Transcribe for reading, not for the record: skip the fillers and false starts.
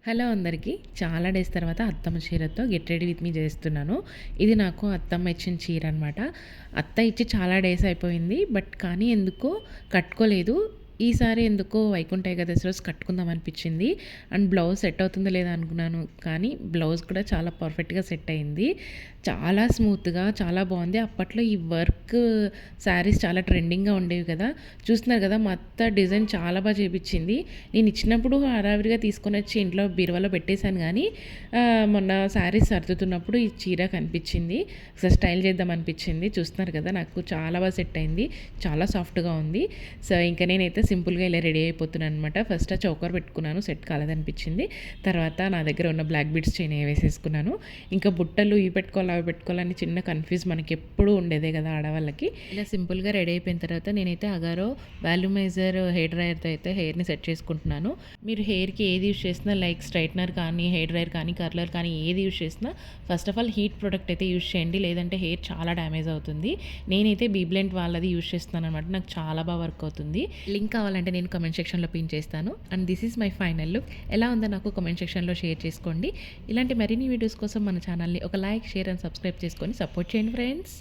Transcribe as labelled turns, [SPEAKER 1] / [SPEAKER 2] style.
[SPEAKER 1] Hello అందరికీ. చాలా days తర్వాత అత్తమ్మ చీరతో గెట్ రెడీ విత్ మీ చేస్తున్నాను. ఇది నాకు అత్తమ్మ ఇచ్చిన చీర అనమాట. అత్త ఇచ్చి చాలా డేస్ అయిపోయింది. బట్ కానీ ఎందుకో కట్టుకోలేదు. ఈసారి ఎందుకో వైకుంఠ ఏకాదశి రోజు కట్టుకుందాం అనిపించింది. అండ్ బ్లౌజ్ సెట్ అవుతుందో లేదా అనుకున్నాను. కానీ బ్లౌజ్ కూడా చాలా పర్ఫెక్ట్‌గా సెట్ అయింది. చాలా స్మూత్‌గా చాలా బాగుంది. అప్పట్లో ఈ వర్క్ శారీస్ చాలా ట్రెండింగ్‌గా ఉండేవి కదా! చూస్తున్నారు కదా! మా అత్త డిజైన్ చాలా బాగా చేపించింది. నేను ఇచ్చినప్పుడు హడావిడిగా తీసుకొనొచ్చి ఇంట్లో బీరువాలో పెట్టేశాను గానీ, మొన్న శారీస్ సర్దుతున్నప్పుడు ఈ చీర కనిపించింది. ఒకసారి స్టైల్ చేద్దాం అనిపించింది. చూస్తున్నారు కదా! నాకు చాలా బాగా సెట్ అయింది. చాలా సాఫ్ట్‌గా ఉంది. సో, ఇంక నేనైతే సింపుల్‌గా ఇలా రెడీ అయిపోతున్నాను అనమాట. ఫస్ట్ ఆ చోకర్ పెట్టుకున్నాను. సెట్ కాలేదనిపించింది. తర్వాత నా దగ్గర ఉన్న బ్లాక్ బీడ్స్ చైన్ వేసేసుకున్నాను. ఇంకా బుట్టలు ఇవి పెట్టుకోవాలి, అవి పెట్టుకోవాలని చిన్న కన్ఫ్యూజ్ మనకెప్పుడూ ఉండేదే కదా ఆడవాళ్ళకి. ఇలా సింపుల్‌గా రెడీ అయిపోయిన తర్వాత నేనైతే అగారో వాల్యూమైజర్ హెయిర్ డ్రైయర్‌తో అయితే హెయిర్‌ని సెట్ చేసుకుంటున్నాను. మీరు హెయిర్‌కి ఏది యూజ్ చేసినా లైక్ స్ట్రైట్నర్ కానీ, హెయిర్ డ్రైయర్ కానీ, కర్లర్ కానీ ఏది యూజ్ చేసినా first of all heat product అయితే యూజ్ చేయండి. లేదంటే హెయిర్ చాలా డ్యామేజ్ అవుతుంది. నేనైతే బీబ్లెంట్ వాళ్ళది యూజ్ చేస్తున్నాను అనమాట. నాకు చాలా బాగా వర్క్ అవుతుంది. లింక్ కావాలంటే నేను కామెంట్ సెక్షన్‌లో పిన్ చేస్తాను. And this is my final look. ఎలా ఉందో నాకు కామెంట్ సెక్షన్‌లో షేర్ చేసుకోండి. ఇలాంటి మరిన్ని వీడియోస్ కోసం మన ఛానల్‌ని ఒక లైక్, షేర్ అండ్ సబ్స్క్రైబ్ చేసుకొని సపోర్ట్ చేయండి ఫ్రెండ్స్.